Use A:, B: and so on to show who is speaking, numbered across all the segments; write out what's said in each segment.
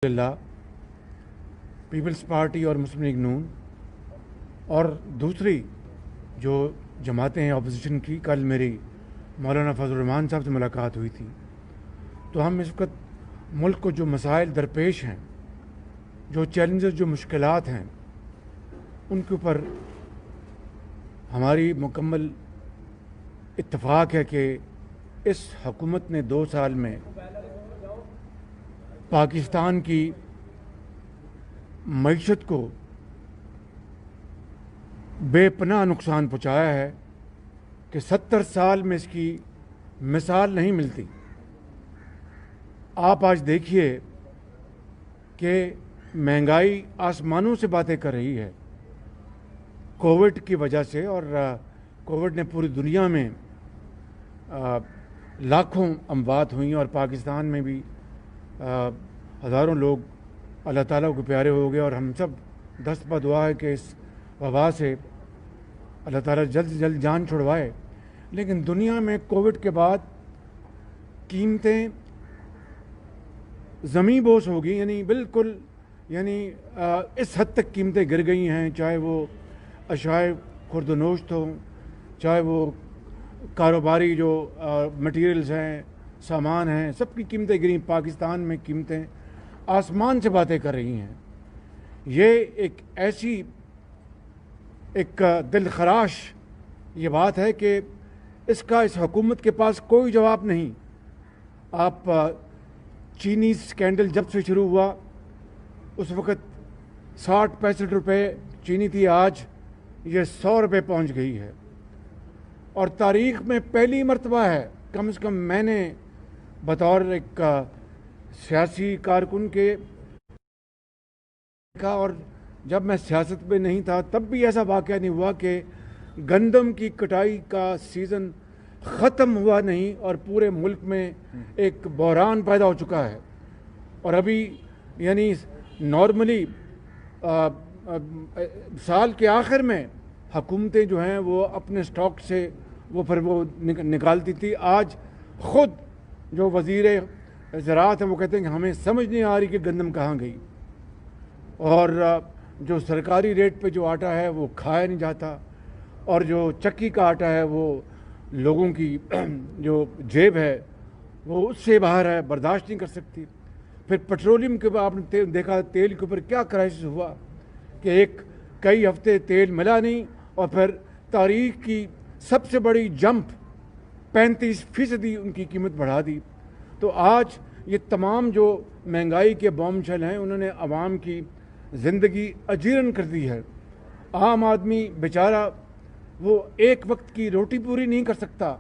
A: अल्लाह peoples party और मुस्लिम league नून और दूसरी जो जमातें हैं अपोजिशन की, कल मेरी मौलाना फजल रहमान साहब से मुलाकात हुई थी। तो हम इस वक्त मुल्क को जो मसाइल दरपेश हैं, जो चैलेंजेस, जो मुश्किलात हैं, उनके ऊपर हमारी मुकम्मल इत्तफाक है कि इस हुकूमत ने 2 साल में पाकिस्तान की मईशत को बेपनाह नुकसान पहुंचाया है कि 70 साल में इसकी मिसाल नहीं मिलती। आप आज देखिए कि महंगाई आसमानों से बातें कर रही है कोविड की वजह से, और कोविड ने पूरी दुनिया में लाखों अमवात हुई और पाकिस्तान में भी हज़ारों लोग अल्लाह ताला को प्यारे हो गए। और हम सब दस्त पर दुआ है कि इस वबा से अल्लाह ताला जल्द से जल्द जान छुड़वाए। लेकिन दुनिया में कोविड के बाद कीमतें ज़मीं बोस हो गई, यानी बिल्कुल इस हद तक कीमतें गिर गई हैं, चाहे वो अशाए खुर्दनोश्त हों, चाहे वो कारोबारी जो मटीरियल्स हैं, सामान हैं, सबकी कीमतें गिरी। पाकिस्तान में कीमतें आसमान से बातें कर रही हैं। ये एक ऐसी दिलखराश ये बात है कि इसका इस हुकूमत के पास कोई जवाब नहीं। आप चीनी स्कैंडल जब से शुरू हुआ उस वक़्त 60-65 रुपये चीनी थी, आज ये 100 रुपये पहुँच गई है। और तारीख़ में पहली मरतबा है, कम से कम मैंने बतौर एक सियासी कारकुन के का, और जब मैं सियासत में नहीं था तब भी ऐसा वाक़या नहीं हुआ कि गंदम की कटाई का सीज़न ख़त्म हुआ नहीं और पूरे मुल्क में एक बहरान पैदा हो चुका है। और अभी यानी नॉर्मली साल के आखिर में हुकूमतें जो हैं वो अपने स्टॉक से वो निकालती थी। आज ख़ुद जो वज़ीर ज़राअत है वो कहते हैं कि हमें समझ नहीं आ रही कि गंदम कहाँ गई, और जो सरकारी रेट पे जो आटा है वो खाया नहीं जाता, और जो चक्की का आटा है वो लोगों की जो जेब है वो उससे बाहर है, बर्दाश्त नहीं कर सकती। फिर पेट्रोलियम के ऊपर आपने देखा, तेल के ऊपर क्या क्राइसिस हुआ कि कई हफ्ते तेल मिला नहीं, और फिर तारीख़ की सबसे बड़ी जंप 35% उनकी कीमत बढ़ा दी। तो आज ये तमाम जो महंगाई के बॉम्बशेल हैं उन्होंने आवाम की ज़िंदगी अजीरन कर दी है। आम आदमी बेचारा वो एक वक्त की रोटी पूरी नहीं कर सकता,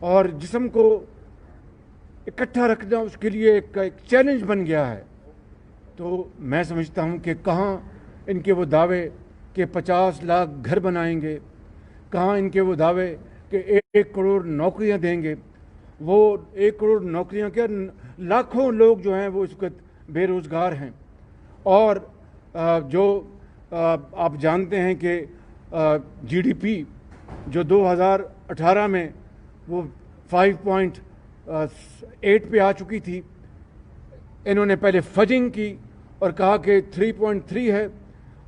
A: और जिस्म को इकट्ठा रखना उसके लिए एक चैलेंज बन गया है। तो मैं समझता हूँ कि कहाँ इनके वो दावे कि 50 लाख घर बनाएंगे, कहाँ इनके वो दावे कि 1 करोड़ नौकरियां देंगे। वो 1 करोड़ नौकरियां क्या, लाखों लोग जो हैं वो इस वक्त बेरोज़गार हैं। और जो आप जानते हैं कि जीडीपी जो 2018 में वो 5.8 पे आ चुकी थी, इन्होंने पहले फजिंग की और कहा कि 3.3 है,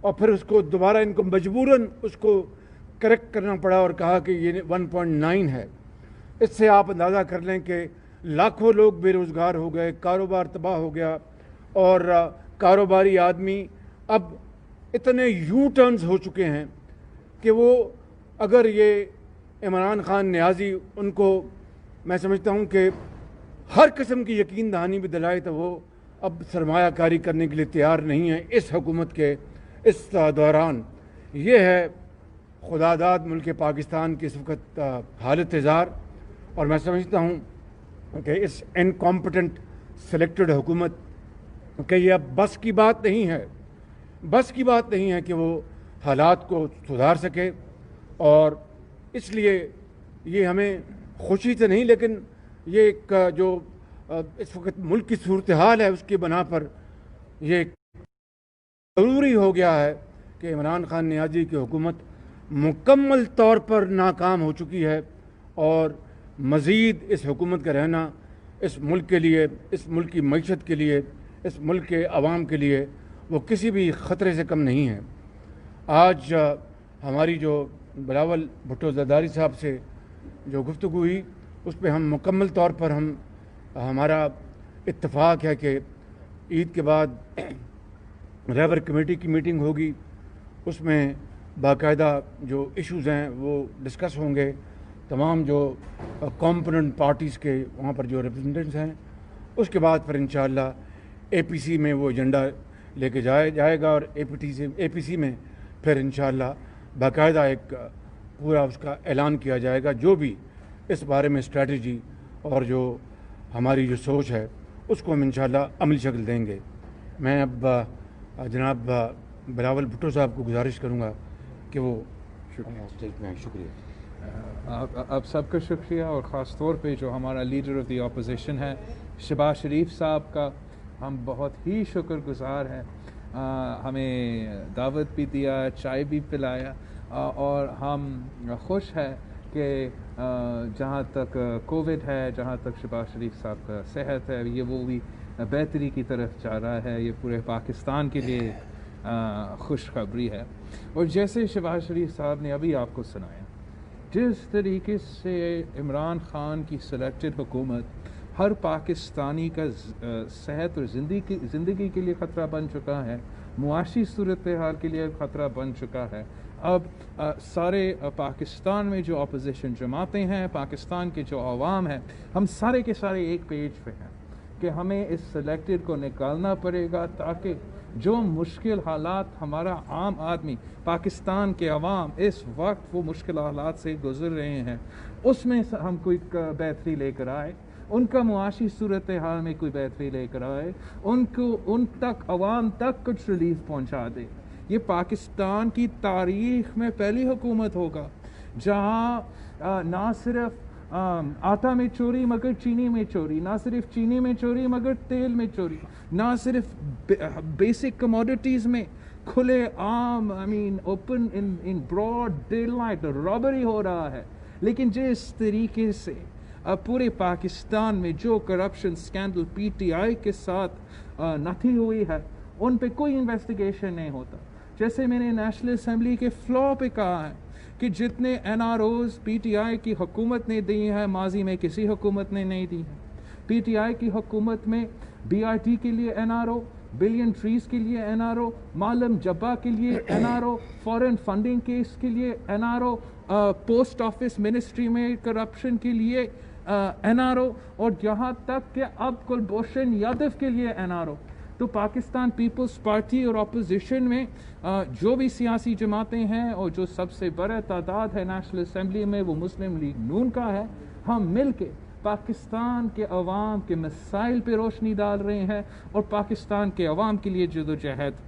A: और फिर उसको दोबारा इनको मजबूरन उसको करेक्ट करना पड़ा और कहा कि ये 1.9 है। इससे आप अंदाज़ा कर लें कि लाखों लोग बेरोज़गार हो गए, कारोबार तबाह हो गया, और कारोबारी आदमी अब इतने यू टर्न्स हो चुके हैं कि वो अगर ये इमरान खान नियाज़ी उनको मैं समझता हूँ कि हर किस्म की यकीन दहानी भी दिलाए तो वो अब सरमायाकारी करने के लिए तैयार नहीं है इस हुकूमत के इस दौरान। ये है खुदादाद मुल्क पाकिस्तान की इस वक्त हालत इज़ार। और मैं समझता हूँ कि इस इनकॉम्पिटेंट सेलेक्टेड हुकूमत कि ये अब बस की बात नहीं है कि वो हालात को सुधार सके। और इसलिए ये हमें खुशी से नहीं, लेकिन ये एक जो इस वक्त मुल्क की सूरत हाल है उसकी बना पर ये ज़रूरी हो गया है कि इमरान खान नियाज़ी की हुकूमत मुकम्मल तौर पर नाकाम हो चुकी है, और मज़ीद इस हुकूमत का रहना इस मुल्क के लिए, इस मुल्क की मईशत के लिए اس ملک کے عوام کے لیے وہ کسی بھی خطرے سے کم نہیں ہے۔ آج ہماری جو بلاول بھٹو زرداری صاحب سے جو گفتگو ہوئی اس پہ ہم مکمل طور پر ہمارا اتفاق ہے کہ عید کے بعد رہبر کمیٹی کی میٹنگ ہوگی، اس میں باقاعدہ جو ایشوز ہیں وہ ڈسکس ہوں گے، تمام جو کمپوننٹ پارٹیز کے وہاں پر جو ریپرزنٹیٹس ہیں، اس کے بعد پھر انشاءاللہ اے پی سی میں وہ ایجنڈا لے کے جائے گا، اور اے پی سی میں پھر انشاءاللہ باقاعدہ ایک پورا اس کا اعلان کیا جائے گا، جو بھی اس بارے میں اسٹریٹجی اور جو ہماری جو سوچ ہے اس کو ہم انشاءاللہ عملی شکل دیں گے۔ میں اب جناب بلاول بھٹو صاحب کو گزارش کروں گا کہ وہ شکریہ۔
B: آپ سب کا شکریہ، اور خاص طور پہ جو ہمارا لیڈر آف دی اپوزیشن ہے شہباز شریف صاحب کا ہم بہت ہی شکر گزار ہیں۔ ہمیں دعوت بھی دیا، چائے بھی پلایا، اور ہم خوش ہیں کہ جہاں تک کووڈ ہے، جہاں تک شہباز شریف صاحب کا صحت ہے، یہ وہ بھی بہتری کی طرف جا رہا ہے۔ یہ پورے پاکستان کے لیے خوشخبری ہے۔ اور جیسے شہباز شریف صاحب نے ابھی آپ کو سنایا، جس طریقے سے عمران خان کی سلیکٹڈ حکومت ہر پاکستانی کا صحت اور زندگی کے لیے خطرہ بن چکا ہے، معاشی صورتحال کے لیے خطرہ بن چکا ہے، اب سارے پاکستان میں جو اپوزیشن جماعتیں ہیں، پاکستان کے جو عوام ہیں، ہم سارے کے سارے ایک پیج پہ ہیں کہ ہمیں اس سلیکٹڈ کو نکالنا پڑے گا، تاکہ جو مشکل حالات ہمارا عام آدمی، پاکستان کے عوام اس وقت وہ مشکل حالات سے گزر رہے ہیں، اس میں ہم کوئی بہتری لے کر آئے، ان کا معاشی صورتحال میں کوئی بہتری لے کر آئے، ان تک عوام تک کچھ ریلیف پہنچا دے۔ یہ پاکستان کی تاریخ میں پہلی حکومت ہوگا جہاں نہ صرف آٹا میں چوری مگر چینی میں چوری، نہ صرف چینی میں چوری مگر تیل میں چوری، نہ صرف بیسک کموڈیٹیز میں کھلے عام open in broad daylight robbery ہو رہا ہے، لیکن جس طریقے سے پورے پاکستان میں جو کرپشن سکینڈل پی ٹی آئی کے ساتھ نتھی ہوئی ہے، ان پہ کوئی انویسٹیگیشن نہیں ہوتا۔ جیسے میں نے نیشنل اسمبلی کے فلور پہ کہا ہے کہ جتنے N R O's P T I کی حکومت نے دی ہیں، ماضی میں کسی حکومت نے نہیں دی ہیں۔ پی ٹی آئی کی حکومت میں بی آر ٹی کے لیے N R O, billion trees کے لیے N R O, Malam Jabba کے لیے N R O, foreign funding case کے لیے N R O, post office ministry میں کرپشن کے لیے این آر او، اور یہاں تک کہ اب کلبھوشن یادو کے لیے این آر او۔ تو پاکستان پیپلز پارٹی اور اپوزیشن میں جو بھی سیاسی جماعتیں ہیں، اور جو سب سے بڑا تعداد ہے نیشنل اسمبلی میں وہ مسلم لیگ نون کا ہے، ہم مل کے پاکستان کے عوام کے مسائل پہ روشنی ڈال رہے ہیں، اور پاکستان کے عوام کے لیے جدوجہد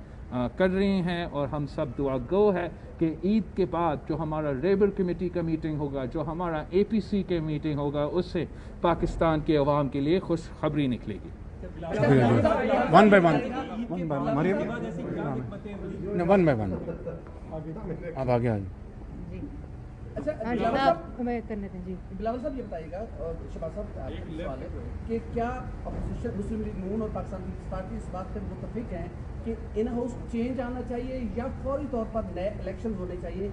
B: کر رہے ہیں، اور ہم سب دعا گو ہے کہ عید کے بعد جو ہمارا لیبر کمیٹی کا میٹنگ ہوگا، جو ہمارا اے پی سی کے میٹنگ ہوگا، اس سے پاکستان کے عوام کے لیے خوشخبری نکلے گی۔
A: ون بائی ون آپ آگے آئیں۔
C: بلاول صاحب یہ بتائیے گا، شہباز صاحب آپ کا سوال ہے کہ کیا اپوزیشن مسلم لیگ نون اور پاکستان پیپلز پارٹی اس بات پر متفق ہیں کہ ان ہاؤس چینج آنا چاہیے یا فوری طور پر نئے الیکشن ہونے چاہیے؟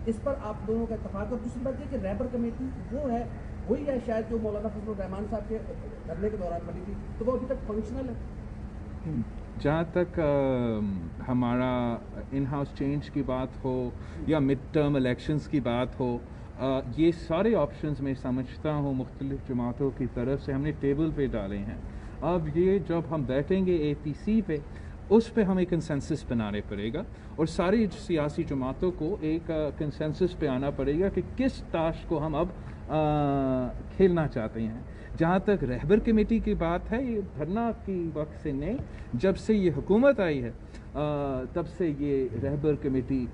C: اس پر آپ دونوں کا اتفاق ہے۔ اور دوسری بات یہ کہ رہبر کمیٹی وہ ہے، وہی ہے شاید جو مولانا فضل الرحمان صاحب کے دھرنے کے دوران بنی تھی، تو وہ ابھی تک فنکشنل ہے؟
B: جہاں تک ہمارا ان ہاؤس چینج کی بات ہو یا مڈ ٹرم الیکشنز کی بات ہو، یہ سارے آپشنز میں سمجھتا ہوں مختلف جماعتوں کی طرف سے ہم نے ٹیبل پہ ڈالے ہیں۔ اب یہ جب ہم بیٹھیں گے اے پی سی پہ، اس پہ ہمیں کنسنسس بنانے پڑے گا، اور ساری سیاسی جماعتوں کو ایک کنسنسس پہ آنا پڑے گا کہ کس تاش کو ہم اب کھیلنا چاہتے ہیں۔ جہاں تک رہبر کمیٹی کی بات ہے، یہ دھرنا کی وقت سے نہیں، جب سے یہ حکومت آئی ہے تب سے یہ رہبر کمیٹی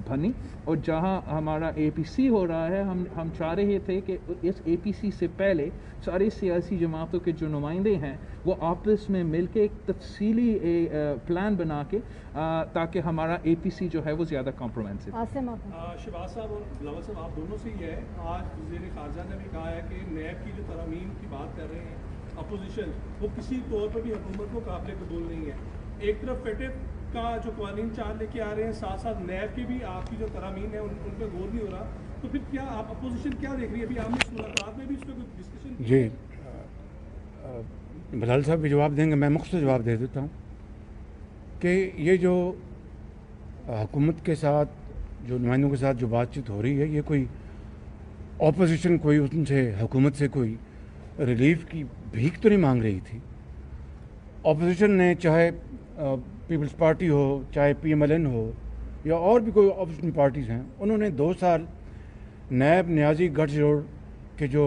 B: بنی، اور جہاں ہمارا اے پی سی ہو رہا ہے، ہم چاہ رہے تھے کہ اس اے پی سی سے پہلے ساری سیاسی جماعتوں کے جو نمائندے ہیں وہ آپس میں مل کے ایک تفصیلی پلان بنا کے، تاکہ ہمارا اے پی سی جو ہے وہ زیادہ کمپرومینسو۔
D: شہباز صاحب اور بلاول صاحب، آپ دونوں سے یہ ہے، آج وزیر خارجہ نے بھی کہا ہے کہ نیب کی جو ترامیم کی بات کر رہے ہیں अपोजिशन वो किसी तौर पर भी हुकूमत को काबिल कबूल नहीं है। एक तरफ फेटिव का जो कानून चार लेके आ रहे हैं, साथ साथ नैब के भी आपकी जो तरामीन है उन पर गौर नहीं हो रहा, तो फिर क्या आप अपोजिशन क्या देख रही है? अभी आपने इस मुलाकात में भी इस पर कुछ डिस्कशन
A: जी बलाल साहब भी जवाब देंगे, मैं मुख्तसर जवाब दे देता हूँ कि ये जो हुकूमत के साथ जो नुमाइंदों के साथ जो बातचीत हो रही है, ये कोई अपोजिशन कोई उनसे हुकूमत से कोई रिलीफ की भीख तो नहीं मांग रही थी। अपोजिशन ने चाहे पीपल्स पार्टी हो, चाहे PMLN हो या और भी कोई अपोजिशन पार्टीज़ हैं, उन्होंने 2 साल नैब न्याजी गठजोड़ के जो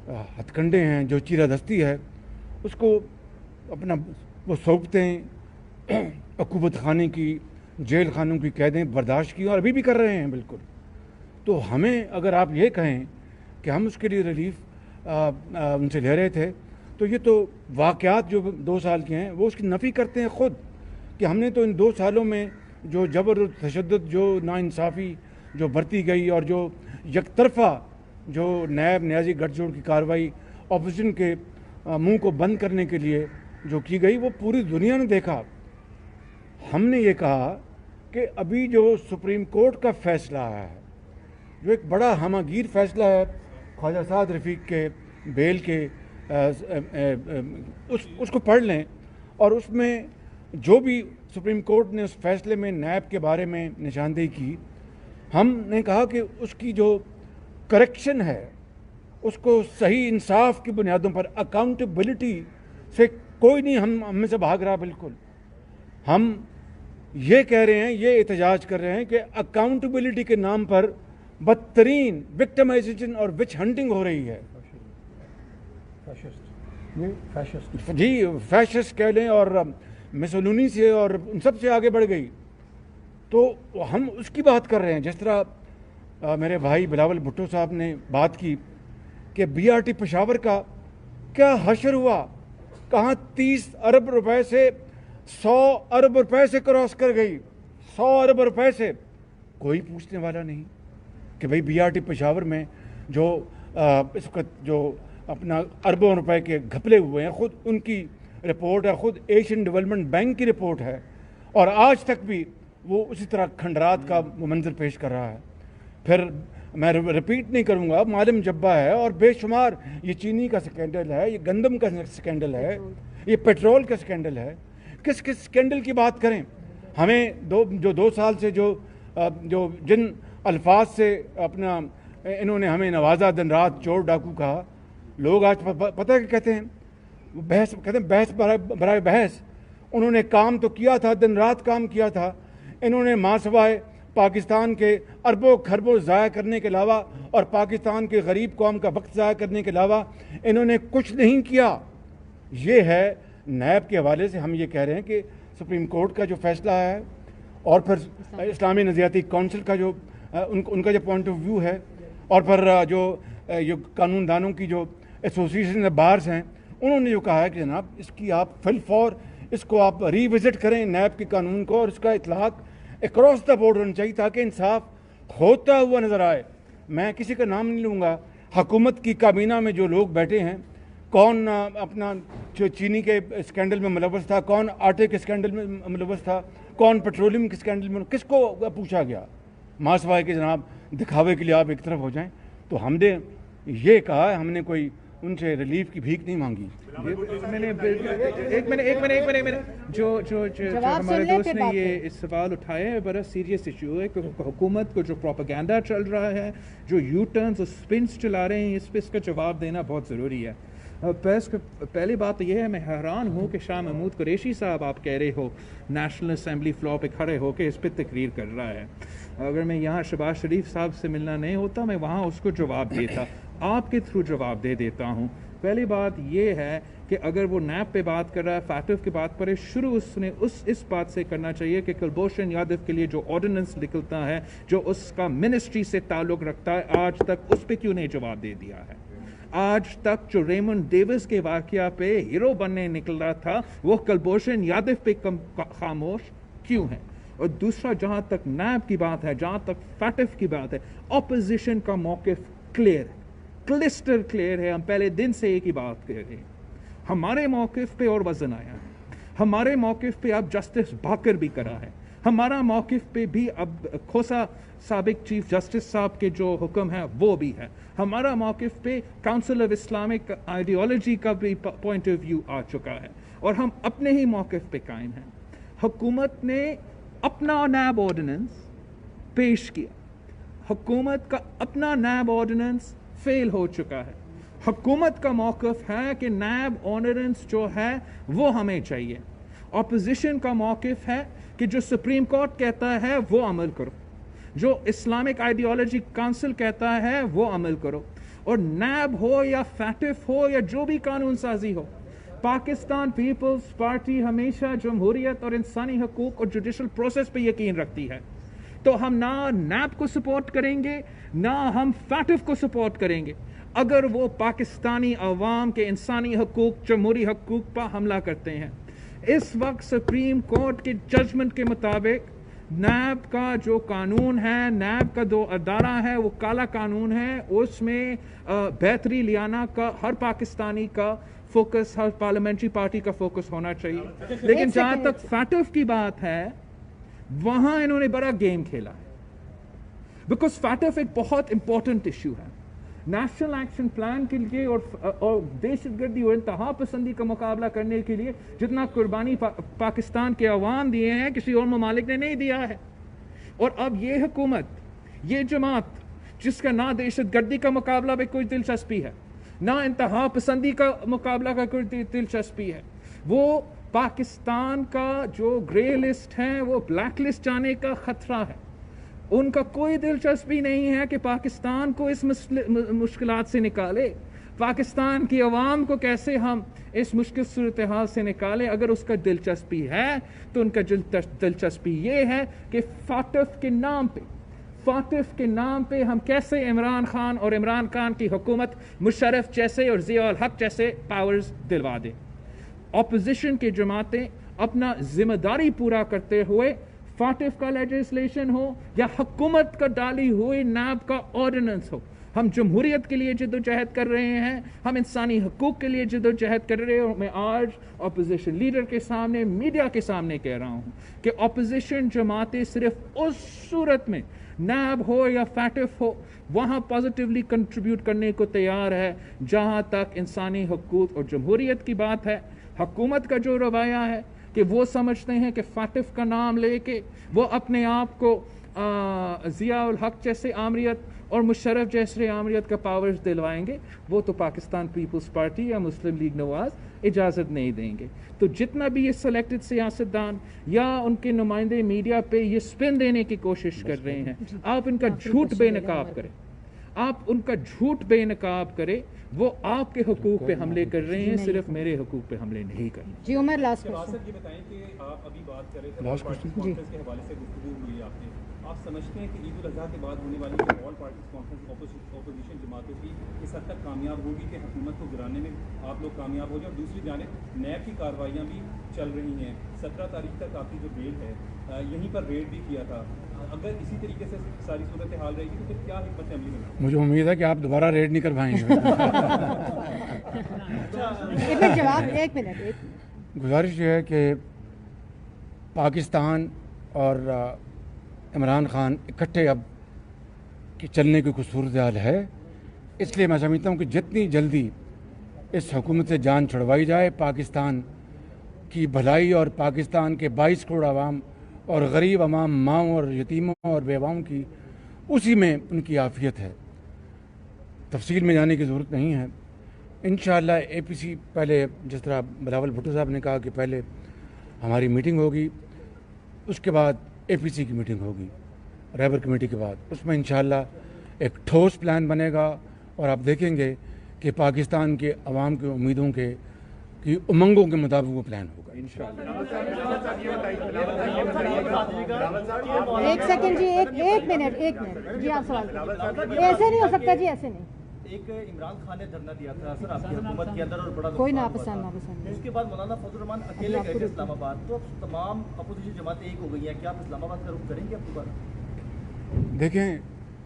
A: हथकंडे हैं, जो चीरादस्ती है, उसको अपना वो सौंपतें अकूबत खाने की, जेल खानों की कैदें बर्दाश्त की और अभी भी कर रहे हैं बिल्कुल। तो हमें अगर आप ये कहें कि हम उसके लिए रिलीफ उनसे ले रहे थे, तो ये तो वाक़यात जो 2 साल के हैं वो उसकी नफ़ी करते हैं ख़ुद कि हमने तो इन 2 सालों में जो जबर और तशद्दुद, जो नाइंसाफ़ी जो बरती गई और जो यकतरफ़ा जो नैब न्याजी गठजोड़ की कार्रवाई अपोजिशन के मुंह को बंद करने के लिए जो की गई, वो पूरी दुनिया ने देखा। हमने ये कहा कि अभी जो सुप्रीम कोर्ट का फ़ैसला आया है, जो एक बड़ा हमागीर फ़ैसला है ख्वाजा साद रफ़ीक के बेल के, उसको पढ़ लें और उसमें जो भी सुप्रीम कोर्ट ने उस फैसले में नैब के बारे में निशानदेही की, हमने कहा कि उसकी जो करेक्शन है उसको सही इंसाफ की बुनियादों पर, अकाउंटेबिलिटी से कोई नहीं हम में से भाग रहा। बिल्कुल हम ये कह रहे हैं, ये एहतजाज कर रहे हैं कि अकाउंटेबिलिटी के नाम पर बदतरीन विक्टिमाइजेशन और विच हंटिंग हो रही है। जी फैशिस्ट कह लें और मिसोलिनी से और उन सब से आगे बढ़ गई, तो हम उसकी बात कर रहे हैं। जिस तरह मेरे भाई बिलावल भुट्टो साहब ने बात की कि BRT पेशावर का क्या हशर हुआ, कहाँ 30 अरब रुपए से 100 अरब रुपए से क्रॉस कर गई, 100 अरब रुपए से। कोई पूछने वाला नहीं कि भाई BRT पेशावर में जो इस वक्त जो अपना अरबों रुपए के घपले हुए हैं, ख़ुद उनकी रिपोर्ट है, ख़ुद एशियन डेवलपमेंट बैंक की रिपोर्ट है, और आज तक भी वो उसी तरह खंडरात का मंजर पेश कर रहा है। फिर मैं रिपीट नहीं करूँगा, मालम जब्बा है और बेशुमार ये चीनी का स्कैंडल है, ये गंदम का स्कैंडल है, ये पेट्रोल का स्कैंडल है। किस किस स्कैंडल की बात करें? हमें 2 साल से जो जिन अल्फाज से अपना इन्होंने हमें नवाजा, दिन रात चोर डाकू कहा, लोग आज पता है कि कहते हैं बहस, कहते हैं बहस बराए बहस। उन्होंने काम तो किया था, दिन रात काम किया था। इन्होंने मासवाए पाकिस्तान के अरबों खरबों ज़ाया करने के अलावा और पाकिस्तान के गरीब कौम का वक्त ज़ाया करने के अलावा इन्होंने कुछ नहीं किया। ये है नैब के हवाले से हम ये कह रहे हैं कि सुप्रीम कोर्ट का जो फैसला है और फिर इस्लामी नज़रियाती कौंसिल का जो उनका जो पॉइंट ऑफ व्यू है, और फिर जो कानून दानों की जो एसोसिएशन बार्स हैं, उन्होंने जो कहा है कि जनाब इसकी आप फिल फॉर इसको आप रीविज़िट करें नैब के कानून को, और इसका इतलाक़ अक्रॉस द बोर्ड होना चाहिए ताकि इंसाफ होता हुआ नज़र आए। मैं किसी का नाम नहीं लूँगा, हुकूमत की काबीना में जो लोग बैठे हैं, कौन अपना जो चीनी के स्कैंडल में मुलव्वस था, कौन आटे के स्कैंडल में मुलव्वस था, कौन पेट्रोलियम के स्कैंडल में, किसको पूछा गया? मासवाए के जनाब दिखावे के लिए आप एक तरफ हो जाएं। तो हमने ये कहा है, हमने कोई उनसे रिलीफ की भीख नहीं मांगी।
B: मैंने एक मिनट जो हमारे दोस्त ने ये इस सवाल उठाया है, बड़ा सीरियस इशू है कि हुकूमत को जो प्रोपेगेंडा चल रहा है, जो यू टर्न्स और स्पिन्स चला रहे हैं, इस पर इसका जवाब देना बहुत ज़रूरी है। पहली बात तो ये है, मैं हैरान हूँ कि शाह महमूद कुरैशी साहब, आप कह रहे हो नेशनल असम्बली फ्लोर पे खड़े हो के इस पर तकरीर कर रहा है। अगर मैं यहाँ शहबाज शरीफ साहब से मिलना नहीं होता, मैं वहाँ उसको जवाब देता, आपके थ्रू जवाब दे देता हूँ। पहली बात ये है कि अगर वो नैब पे बात कर रहा है, फैटिव की बात पर, शुरू उसने इस बात से करना चाहिए कि कुलभूषण यादव के लिए जो ऑर्डिनेंस निकलता है, जो उसका मिनिस्ट्री से ताल्लुक़ रखता है, आज तक उस पर क्यों नहीं जवाब दे दिया है? आज तक जो रेमंड डेविस के वाक़या पे हीरो बनने निकल रहा था, वो कुलभूषण यादव पे खामोश क्यों है? और दूसरा, जहाँ तक नैब की बात है, जहाँ तक फैटिव की बात है, अपोजिशन का मौक़िफ़ क्लियर है, क्लिस्टर क्लियर है। हम पहले दिन से एक ही बात कह रहे हैं, हमारे मौक़िफ़ पे और वज़न आया है, हमारे मौक़िफ़ पे अब जस्टिस बाकर भी करा है, हमारा मौक़िफ़ पे भी अब खोसा साबिक चीफ जस्टिस साहब के जो हुक्म है वो भी है, हमारा मौक़िफ़ पे काउंसिल ऑफ इस्लामिक आइडियोलॉजी का भी पॉइंट ऑफ व्यू आ चुका है और हम अपने ही मौक़िफ़ पे कायम हैं। हुकूमत ने अपना नैब ऑर्डिनेंस पेश किया, हुकूमत का अपना नैब ऑर्डिनेंस फेल हो चुका है, हुकूमत का मौक़िफ़ है कि नैब ऑर्डिनेंस जो है वो हमें चाहिए, अपोजिशन का मौक़िफ़ है कि जो सुप्रीम कोर्ट कहता है वो अमल करो, जो इस्लामिक आइडियोलॉजी काउंसिल कहता है वो अमल करो, और नैब हो या फैटिफ हो या जो भी कानून साजी हो, पाकिस्तान पीपल्स पार्टी हमेशा जमहूरियत और इंसानी हकूक़ और जुडिशल प्रोसेस पे यकीन रखती है। तो हम ना नैब को सपोर्ट करेंगे ना हम फैटिफ को सपोर्ट करेंगे अगर वो पाकिस्तानी अवाम के इंसानी हकूक़ जमहूरी हकूक़ पर हमला करते हैं। इस वक्त सुप्रीम कोर्ट के जजमेंट के मुताबिक नैब का जो कानून है, नैब का जो अदारा है वो काला कानून है, उसमें बेहतरी लियाना का हर पाकिस्तानी का फोकस, हर पार्लियामेंट्री पार्टी का फोकस होना चाहिए। लेकिन जहाँ तक फैटिफ की बात है वहाँ इन्होंने बड़ा गेम खेला है, बिकॉज फैटिफ एक बहुत इंपॉर्टेंट इशू है नेशनल एक्शन प्लान के लिए और दहशतगर्दी और इंतहा पसंदी का मुकाबला करने के लिए जितना कुर्बानी पाकिस्तान के अवाम दिए हैं किसी और ममालिक ने नहीं दिया है। और अब ये हुकूमत, ये जमात जिसका ना दहशतगर्दी का मुकाबला में कोई दिलचस्पी है ना इंतहा पसंदी का मुकाबला का कोई दिलचस्पी है, वो पाकिस्तान का जो ग्रे लिस्ट है वो ब्लैक लिस्ट जाने का खतरा है। उनका कोई दिलचस्पी नहीं है कि पाकिस्तान को इस मुश्किलात से निकाले, पाकिस्तान की अवाम को कैसे हम इस मुश्किल सूरत हाल से निकालें। अगर उसका दिलचस्पी है तो उनका दिलचस्पी ये है कि फाटिफ के नाम पे हम कैसे इमरान खान और इमरान खान की हुकूमत मुशर्रफ जैसे और ज़िया उल हक जैसे पावर्स दिलवा दें। अपोजिशन की जमातें अपना जिम्मेदारी पूरा करते हुए फाटिफ का लेजिस्लेशन हो या हुकूमत का डाली हुई नैब का ऑर्डिनेंस हो, हम जमहूरियत के लिए जद्दोजहद कर रहे हैं, हम इंसानी हकूक़ के लिए जद्दोजहद कर रहे हैं। और मैं आज अपोजिशन लीडर के सामने, मीडिया के सामने कह रहा हूँ कि अपोजिशन जमातें सिर्फ उस सूरत में नैब हो या फैटिफ हो वहाँ पॉजिटिवली कंट्रीब्यूट करने को तैयार है जहाँ तक इंसानी हकूक़ और जमहूरियत की बात है। हुकूमत का जो रवैया है कि वो समझते हैं कि फाटिफ का नाम लेके वो अपने आप को ज़िया उल हक जैसे आमरीत और मुशर्रफ जैसे आमरीत का पावर्स दिलवाएंगे, वो तो पाकिस्तान पीपल्स पार्टी या मुस्लिम लीग नवाज इजाज़त नहीं देंगे। तो जितना भी ये सेलेक्टेड सियासतदान या उनके नुमाइंदे मीडिया पे ये स्पिन देने की कोशिश कर रहे हैं, आप इनका झूठ बेनकाब करें, आप उनका झूठ बेनकाब करें। वो आपके हुकूक पे हमले कर रहे हैं, सिर्फ मेरे हुकूक पे हमले नहीं कर रहे।
E: जी उमर, लास्ट क्वेश्चन।
F: ये बताएं कि आप अभी बात कर रहे थे लास्ट क्वेश्चन के हवाले से गुफ्तगू हुई आपने, आप समझते हैं कि ईद उल अज़हा के बाद होने वाली जो ऑल पार्टीज कॉन्फ्रेंस ऑपोजिशन जमातों की इस हद तक कामयाब होगी कि हुकूमत को गिराने में आप लोग कामयाब हो जाए। और दूसरी जानिब नैब की कार्रवाइयाँ भी चल रही हैं, 17 तारीख तक आपकी जो रेड है यहीं पर रेड भी किया था। अगर इसी तरीके से सारी सूरत हाल रहेगी तो फिर क्या हिकमत अमली में?
A: मुझे उम्मीद है कि आप दोबारा रेड नहीं करवाएंगे।
E: जवाब एक मिनट।
A: गुजारिश है कि पाकिस्तान और इमरान खान इकट्ठे अब कि चलने की कुछ सूरत हाल है, इसलिए मैं समझता हूँ कि जितनी जल्दी इस हुकूमत से जान छुड़वाई जाए, पाकिस्तान की भलाई और पाकिस्तान के 22 करोड़ आवाम और गरीब अवाम, माँओं और यतीमों और बेवाओं की उसी में उनकी आफियत है। तफसील में जाने की ज़रूरत नहीं है। इंशाअल्लाह APC पहले, जिस तरह बिलावल भुट्टो साहब ने कहा कि पहले हमारी मीटिंग होगी, उसके बाद APC की मीटिंग होगी रहबर कमेटी के बाद, उसमें इंशाअल्लाह एक ठोस प्लान बनेगा और आप देखेंगे कि पाकिस्तान के अवाम की उम्मीदों की उमंगों के मुताबिक वो प्लान होगा इंशाअल्लाह।
E: एक सेकंड जी, एक मिनट जी, आप सवाल ऐसे नहीं हो सकता जी, ऐसे नहीं।
F: एक इमरान खान ने धरना दिया था सर आपकी हुकूमत के अंदर और बड़ा
E: कोई नापसंद
F: उसके बाद मौलाना फजल रहमान अकेले गए थे इस्लामाबाद, तो तमाम अपोजिशन जमातें एक हो गई हैं, क्या आप इस्लामाबाद का रुख करेंगे अब दोबारा?
A: देखें,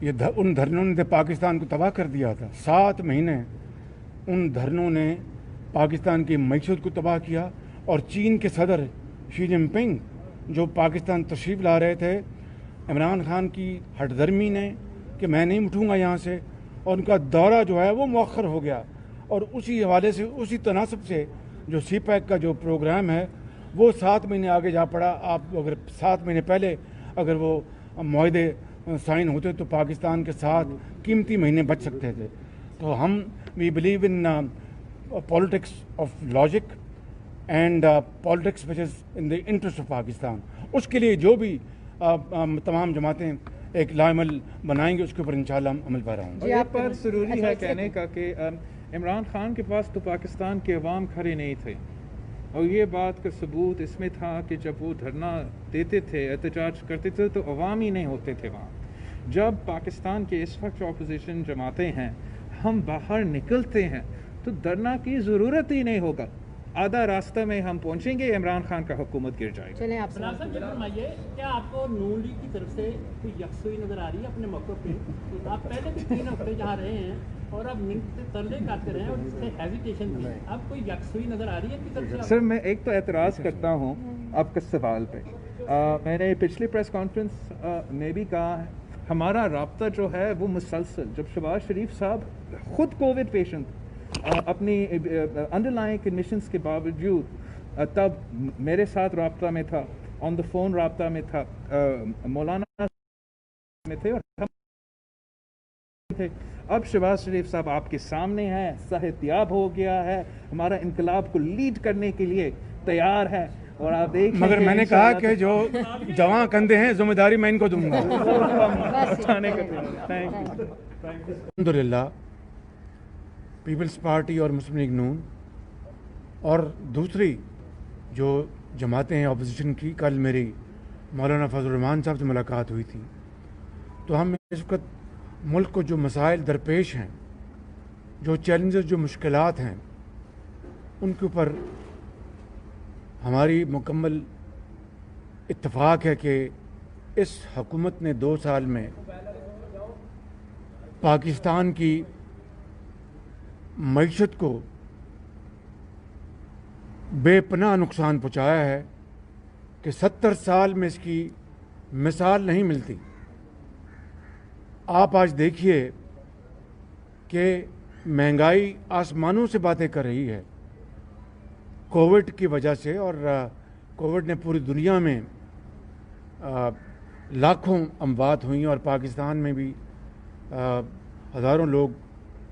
A: ये उन धरनों ने पाकिस्तान को तबाह कर दिया था। 7 महीने उन धरनों ने पाकिस्तान की मईशत को तबाह किया, और चीन के सदर शी जिनपिंग जो पाकिस्तान तशरीफ़ ला रहे थे, इमरान खान की हटदर्मी ने कि मैं नहीं उठूँगा यहाँ से, और उनका दौरा जो है वो मौखर हो गया। और उसी हवाले से, उसी तनासब से जो CPEC का जो प्रोग्राम है वो 7 महीने आगे जा पड़ा। आप अगर 7 महीने पहले अगर वो मुआहदे साइन होते तो पाकिस्तान के साथ कीमती महीने बच सकते थे। तो हम we believe in politics of logic and politics which is in the interest of Pakistan. उसके लिए जो भी तमाम जमातें एक लामल बनाएंगे उसके ऊपर इंशाल्लाह हम अमल पैरा होंगे।
B: और एक बात ज़रूरी है कहने का कि इमरान खान के पास तो पाकिस्तान के अवाम खड़े नहीं थे, और ये बात का सबूत इसमें था कि जब वो धरना देते थे, एहतजाज करते थे, तो अवाम ही नहीं होते थे वहाँ। जब पाकिस्तान के इस वक्त ऑपोजिशन जमातें हैं, हम बाहर निकलते हैं तो धरना की ज़रूरत ही नहीं होगा, आधा रास्ता में हम पहुंचेंगे, इमरान खान का हुकूमत गिर जाएगा।
E: चलें आप
G: साहब ये फरमाइए, क्या आपको नून लीग की तरफ से कोई यकसुई नज़र आ रही है अपने मौक़िफ़ पे? तो आप पहले भी 3 हफ्ते जहाँ रहे हैं और अब मिनट से तरले काटते रहे हैं और इससे हेजिटेशन थी, अब कोई यकसुई नज़र आ रही है इनकी तरफ से?
B: सर मैं एक तो एतराज़ करता हूँ आपके सवाल पे। मैंने पिछली प्रेस कॉन्फ्रेंस में भी कहा है, हमारा राब्ता जो है वो मुसलसल, जब शहबाज शरीफ साहब खुद कोविड पेशेंट अपनी अंडरलाइंग कंडीशंस के बावजूद तब मेरे साथ राब्ता में था, ऑन द फ़ोन राब्ता में था, मौलाना में थे और हम थे। अब शहबाज शरीफ साहब आपके सामने हैं, सेहतियाब हो गया है, हमारा इनकलाब को लीड करने के लिए तैयार है, और आप देख
A: मगर मैंने कहा कि जो जवां कंधे हैं जिम्मेदारी मैं इनको दूंगा। अल्हम्दुलिल्लाह पीपल्स पार्टी और मुस्लिम लीग नून और दूसरी जो जमातें हैं अपोजिशन की, कल मेरी मौलाना फजल रहमान साहब से मुलाकात हुई थी, तो हम इस वक्त मुल्क को जो मसाइल दरपेश हैं, जो चैलेंजेस, जो मुश्किलात हैं, उनके ऊपर हमारी मुकम्मल इत्तफाक है कि इस हुकूमत ने 2 साल में पाकिस्तान की मईशत को बेपनाह नुकसान पहुँचाया है कि 70 साल में इसकी मिसाल नहीं मिलती। आप आज देखिए कि महंगाई आसमानों से बातें कर रही है कोविड की वजह से, और कोविड ने पूरी दुनिया में लाखों अमवात हुई और पाकिस्तान में भी हज़ारों लोग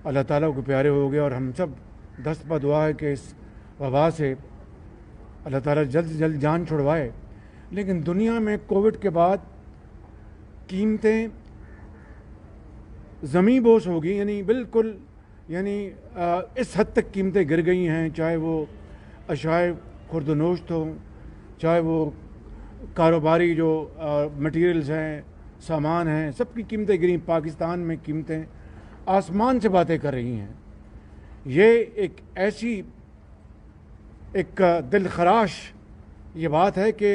A: अल्लाह ताला को प्यारे हो गए। और हम सब दस्त पर दुआ है कि इस वबा से अल्लाह ताला जल्द से जल्द जान छुड़वाए। लेकिन दुनिया में कोविड के बाद कीमतें ज़मीं बोस हो गई, यानी बिल्कुल, यानी इस हद तक कीमतें गिर गई हैं, चाहे वो अशाए खुर्दनोश्त हों, चाहे वो कारोबारी जो मटीरियल्स हैं, सामान हैं, सबकी कीमतें गिरी। पाकिस्तान में कीमतें आसमान से बातें कर रही हैं। ये एक ऐसी एक दिल खराश ये बात है कि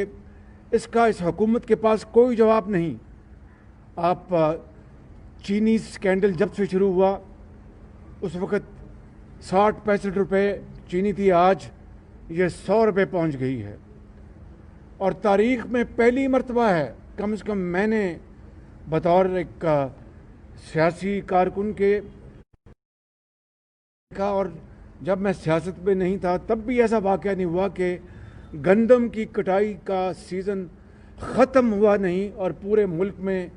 A: इसका इस हुकूमत के पास कोई जवाब नहीं। आप चीनी स्कैंडल जब से शुरू हुआ उस वक़्त 60-65 रुपये चीनी थी, आज ये 100 रुपये पहुँच गई है। और तारीख़ में पहली मरतबा है, कम से कम मैंने बतौर एक सियासी कारकुन के का, और जब मैं सियासत में नहीं था तब भी ऐसा वाक़या नहीं हुआ कि गंदम की कटाई का सीज़न ख़त्म हुआ नहीं और पूरे मुल्क में